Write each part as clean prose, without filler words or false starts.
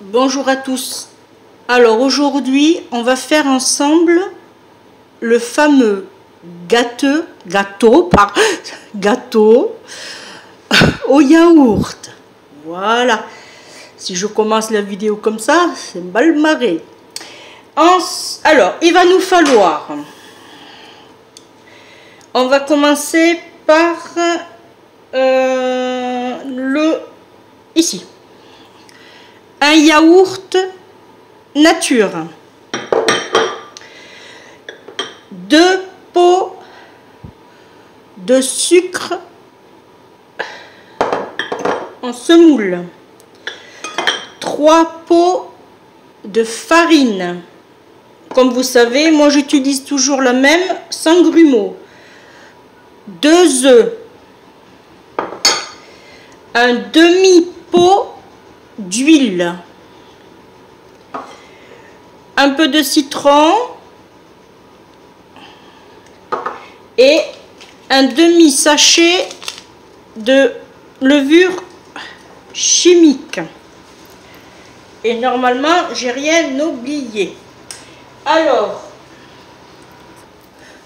Bonjour à tous. Alors aujourd'hui, on va faire ensemble le fameux gâteau au yaourt. Voilà. Si je commence la vidéo comme ça, c'est mal marré. Alors, il va nous falloir... On va commencer par ici. Un yaourt nature. 2 pots de sucre en semoule. 3 pots de farine. Comme vous savez, moi j'utilise toujours la même, sans grumeaux. 2 œufs. Un demi-pot d'huile. Un peu de citron. Et un demi-sachet de levure chimique. Et normalement, j'ai rien oublié. Alors,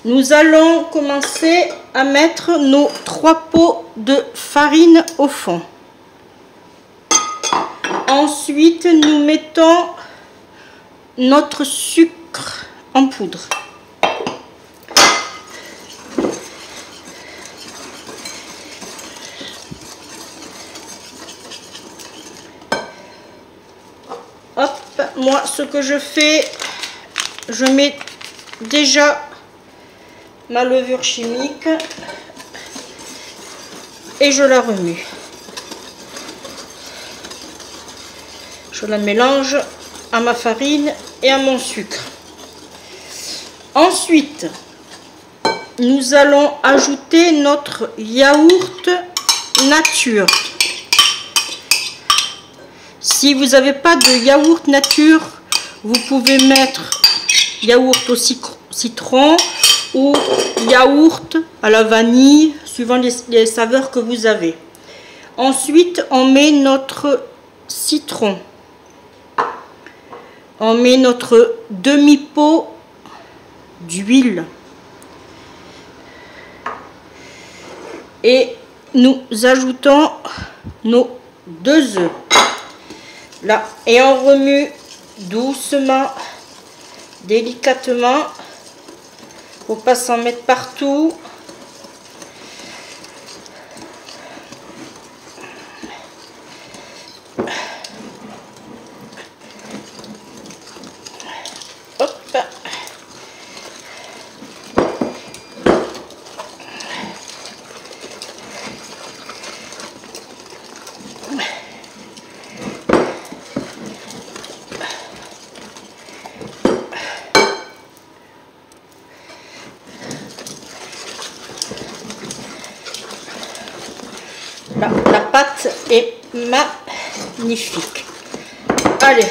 nous allons commencer à mettre nos 3 pots de farine au fond. Ensuite, nous mettons notre sucre en poudre. Hop, moi ce que je fais, je mets déjà ma levure chimique et je la remue. Je la mélange à ma farine et à mon sucre. Ensuite, nous allons ajouter notre yaourt nature. Si vous n'avez pas de yaourt nature, vous pouvez mettre yaourt au citron ou yaourt à la vanille, suivant les saveurs que vous avez. Ensuite, on met notre citron. On met notre demi-pot d'huile. Et nous ajoutons nos 2 œufs. Là, et on remue doucement, délicatement. Faut pas s'en mettre partout. Hop. La pâte est magnifique. Allez.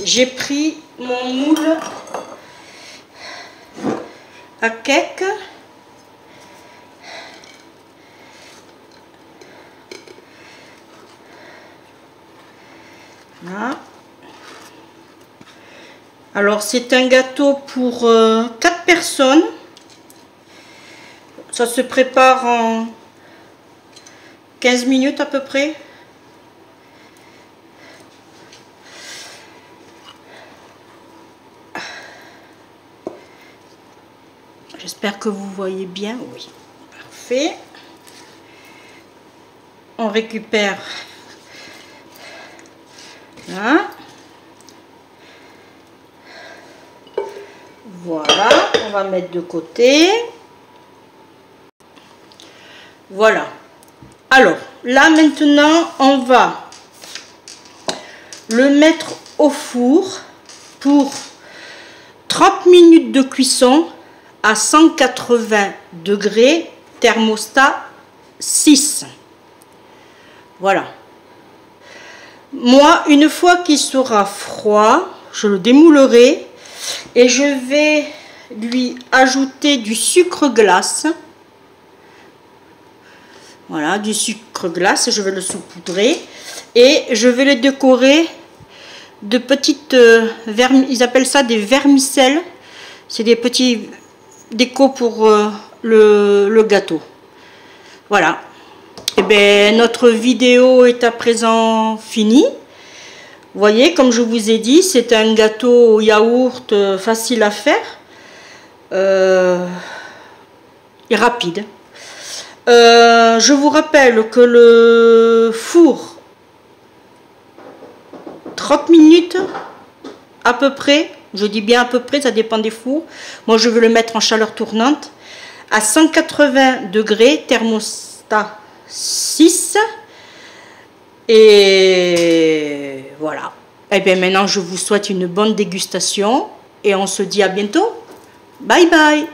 J'ai pris mon moule à cake. Là. Alors c'est un gâteau pour 4 personnes. Ça se prépare en 15 minutes à peu près. J'espère que vous voyez bien. Oui, parfait. On récupère là. Voilà, on va mettre de côté. Voilà. Alors, là maintenant, on va le mettre au four pour 30 minutes de cuisson à 180 degrés, thermostat 6. Voilà. Moi, une fois qu'il sera froid, je le démoulerai et je vais lui ajouter du sucre glace. Voilà, du sucre glace, je vais le saupoudrer. Et je vais le décorer de petites ils appellent ça des vermicelles. C'est des petits décos pour le gâteau. Voilà. Et bien, notre vidéo est à présent finie. Vous voyez, comme je vous ai dit, c'est un gâteau au yaourt facile à faire et rapide. Je vous rappelle que le four, 30 minutes à peu près, je dis bien à peu près, ça dépend des fours. Moi, je vais le mettre en chaleur tournante à 180 degrés, thermostat 6. Et voilà. Et bien maintenant, je vous souhaite une bonne dégustation et on se dit à bientôt. Bye bye.